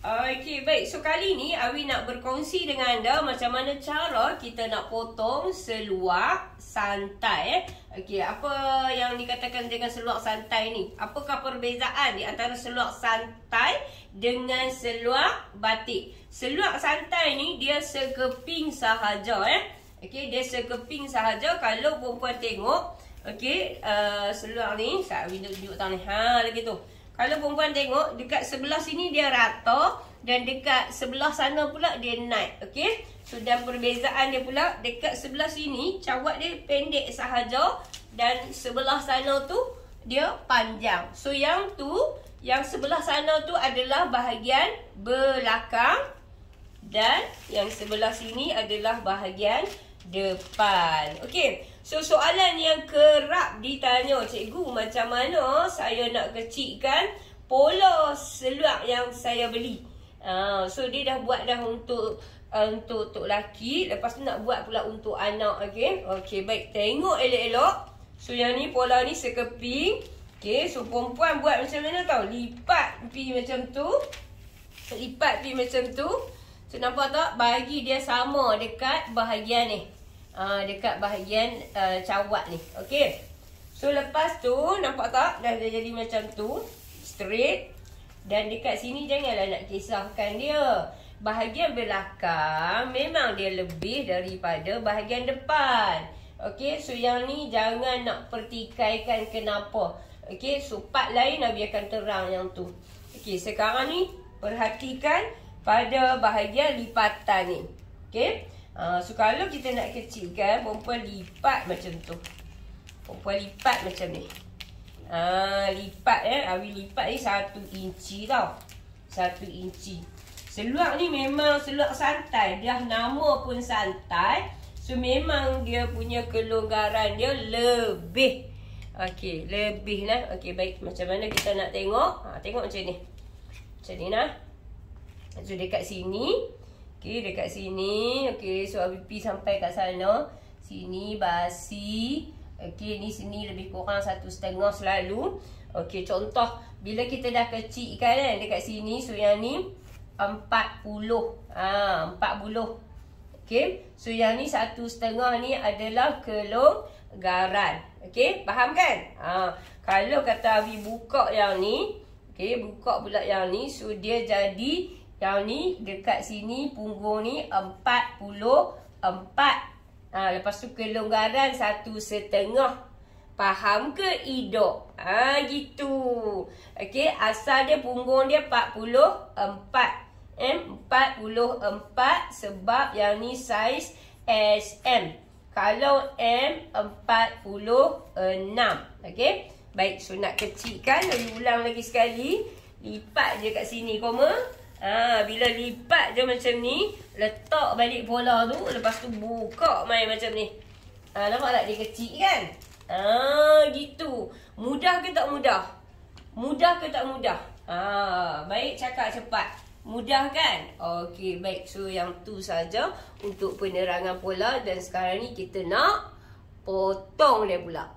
Okey, baik. So, kali ni Awi nak berkongsi dengan anda macam mana cara kita nak potong seluar santai. Okey, apa yang dikatakan dengan seluar santai ni? Apakah perbezaan di antara seluar santai dengan seluar batik? Seluar santai ni dia sekeping sahaja Okey, dia sekeping sahaja. Kalau perempuan tengok, okey, seluar ni, saya Awi tunjuk tangan ni. Lagi tu. Kalau perempuan tengok, dekat sebelah sini dia rata dan dekat sebelah sana pula dia naik. Okey? So, dan perbezaan dia pula, dekat sebelah sini, cawat dia pendek sahaja dan sebelah sana tu dia panjang. So, yang sebelah sana tu adalah bahagian belakang dan yang sebelah sini adalah bahagian depan. Okey. So, soalan yang kerap ditanya, cikgu, macam mana saya nak kecilkan pola seluar yang saya beli? So, dia dah buat dah untuk lelaki. Lepas tu nak buat pula untuk anak. Okey. Okey, baik. Tengok elok-elok. So, yang ni pola ni sekeping. Okey. So, perempuan buat macam mana tau? Lipat pi macam tu. Lipat pi macam tu. So, nampak tak? Bagi dia sama dekat bahagian ni. Dekat bahagian cawat ni. Okey. So, lepas tu, nampak tak? Dah jadi macam tu. Straight. Dan dekat sini janganlah nak kisahkan dia. Bahagian belakang memang dia lebih daripada bahagian depan. Okey. So, yang ni jangan nak pertikaikan kenapa. Okey. So, part lain Nabi akan terang yang tu. Okey. Sekarang ni, perhatikan pada bahagian lipatan ni. Okey. So, kalau kita nak kecilkan, perempuan lipat macam tu. Perempuan lipat macam ni. Lipat Awi lipat ni 1 inci tau. 1 inci. Seluar ni memang seluar santai. Dah nama pun santai. So, memang dia punya kelonggaran dia lebih. Okey, lebih lah. Okey, baik. Macam mana kita nak tengok? Tengok macam ni. Macam ni lah. So, dekat sini. Okey, dekat sini. Okey, so Awi pergi sampai kat sana. Sini basi. Okey, ni sini lebih kurang 1,5 selalu. Okey, contoh. Bila kita dah kecilkan dekat sini. So, yang ni 40. 40. Okey, so yang ni 1,5 ni adalah kelonggaran. Okey, faham kan? Kalau kata Awi buka yang ni. Okey, buka pula yang ni. So, dia jadi... Yang ni dekat sini punggung ni 44. Lepas tu kelonggaran 1,5. Faham ke hidup? Gitu. Okey, asal dia punggung dia 44. 44 sebab yang ni saiz SM. Kalau M 46. Okey. Baik, so nak kecilkan, Awi ulang lagi sekali. Lipat je kat sini koma. Bila lipat je macam ni, letak balik pola tu, lepas tu buka main macam ni. Nampak tak dia kecil kan? Gitu. Mudah ke tak mudah? Mudah ke tak mudah? Baik, cakap cepat. Mudah kan? Okey, baik. So, yang tu saja untuk penerangan pola. Dan sekarang ni kita nak potong dia pula.